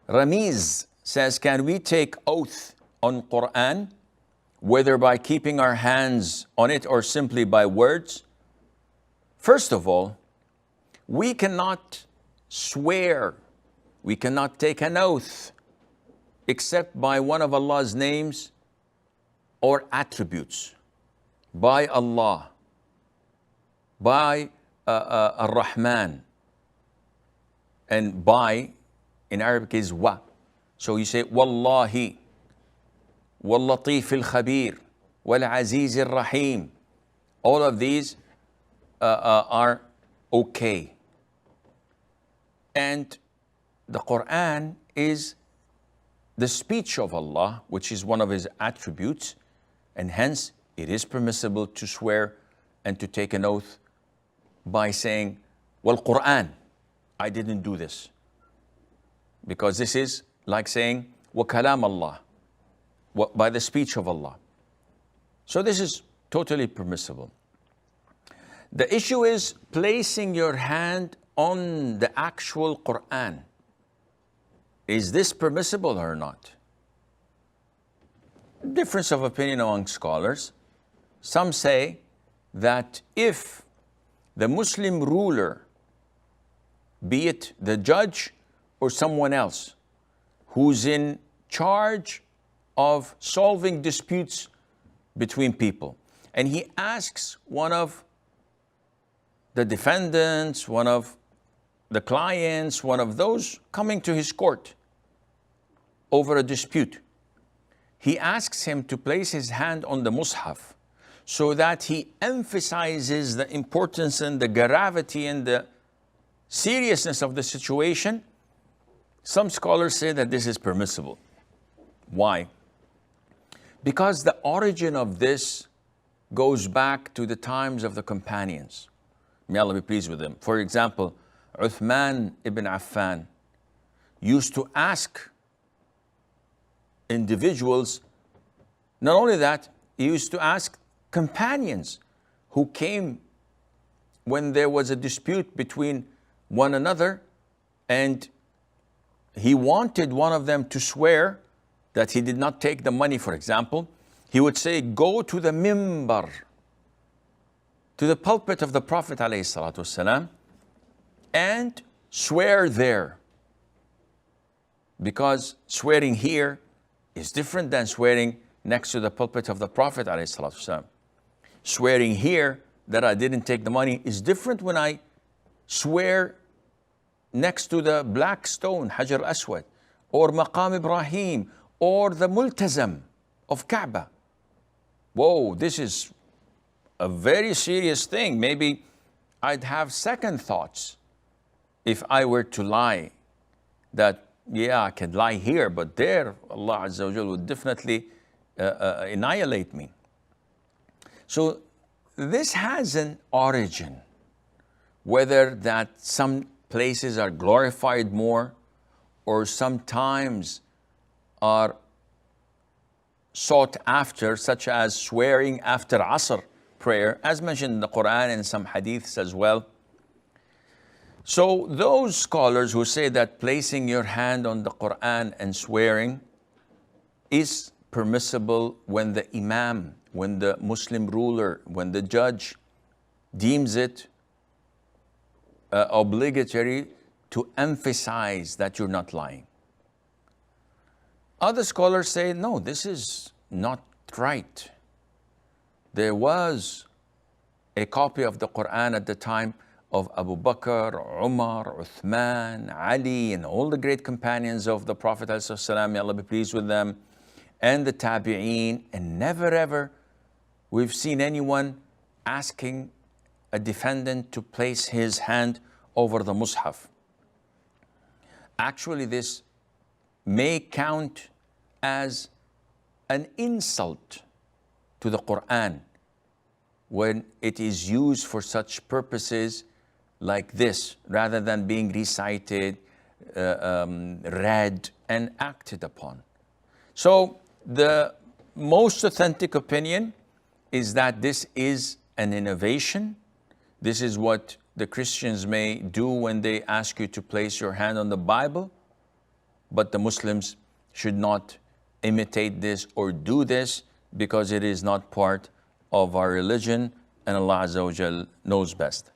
Ramiz says, can we take oath on Quran, whether by keeping our hands on it or simply by words? First of all, we cannot swear, we cannot take an oath except by one of Allah's names or attributes, by Allah, by Ar-Rahman, and by in Arabic is wa. So you say Wallahi, Wal-Latif al-Khabir, Wal-Aziz al-Rahim. All of these are okay. And the Quran is the speech of Allah, which is one of His attributes, and hence it is permissible to swear and to take an oath by saying, well, Quran, I didn't do this. Because this is like saying, wa kalam Allah, by the speech of Allah. So this is totally permissible. The issue is placing your hand on the actual Quran. Is this permissible or not? Difference of opinion among scholars. Some say that if the Muslim ruler, be it the judge or someone else, who's in charge of solving disputes between people, and he asks one of the defendants, one of the clients, one of those coming to his court over a dispute, he asks him to place his hand on the mushaf so that he emphasizes the importance and the gravity and the seriousness of the situation. Some scholars say that this is permissible. Why? Because the origin of this goes back to the times of the companions. May Allah be pleased with them. For example, Uthman ibn Affan used to ask individuals, not only that, he used to ask companions who came when there was a dispute between one another, and he wanted one of them to swear that he did not take the money, for example. He would say, go to the mimbar, to the pulpit of the Prophet ﷺ, and swear there. Because swearing here is different than swearing next to the pulpit of the Prophet ﷺ. Swearing here that I didn't take the money is different when I swear next to the black stone, Hajar Aswad, or Maqam Ibrahim, or the Multazam of Kaaba. Whoa, this is a very serious thing. Maybe I'd have second thoughts if I were to lie, that yeah, I can lie here, but there Allah Azza wa Jal would definitely annihilate me. So this has an origin, whether that some places are glorified more or sometimes are sought after, such as swearing after Asr prayer, as mentioned in the Quran and some hadiths as well. So those scholars who say that placing your hand on the Quran and swearing is permissible when the imam, when the Muslim ruler, when the judge deems it obligatory to emphasize that you're not lying. Other scholars say, no, this is not right. There was a copy of the Quran at the time of Abu Bakr, Umar, Uthman, Ali, and all the great companions of the Prophet ﷺ, may Allah be pleased with them, and the Tabi'een, and never ever we've seen anyone asking a defendant to place his hand over the Mus'haf. Actually, this may count as an insult to the Quran when it is used for such purposes like this, rather than being recited, read, and acted upon. So the most authentic opinion is that this is an innovation. This is what the Christians may do when they ask you to place your hand on the Bible. but the Muslims should not imitate this or do this because it is not part of our religion, and Allah Azza wa Jal knows best.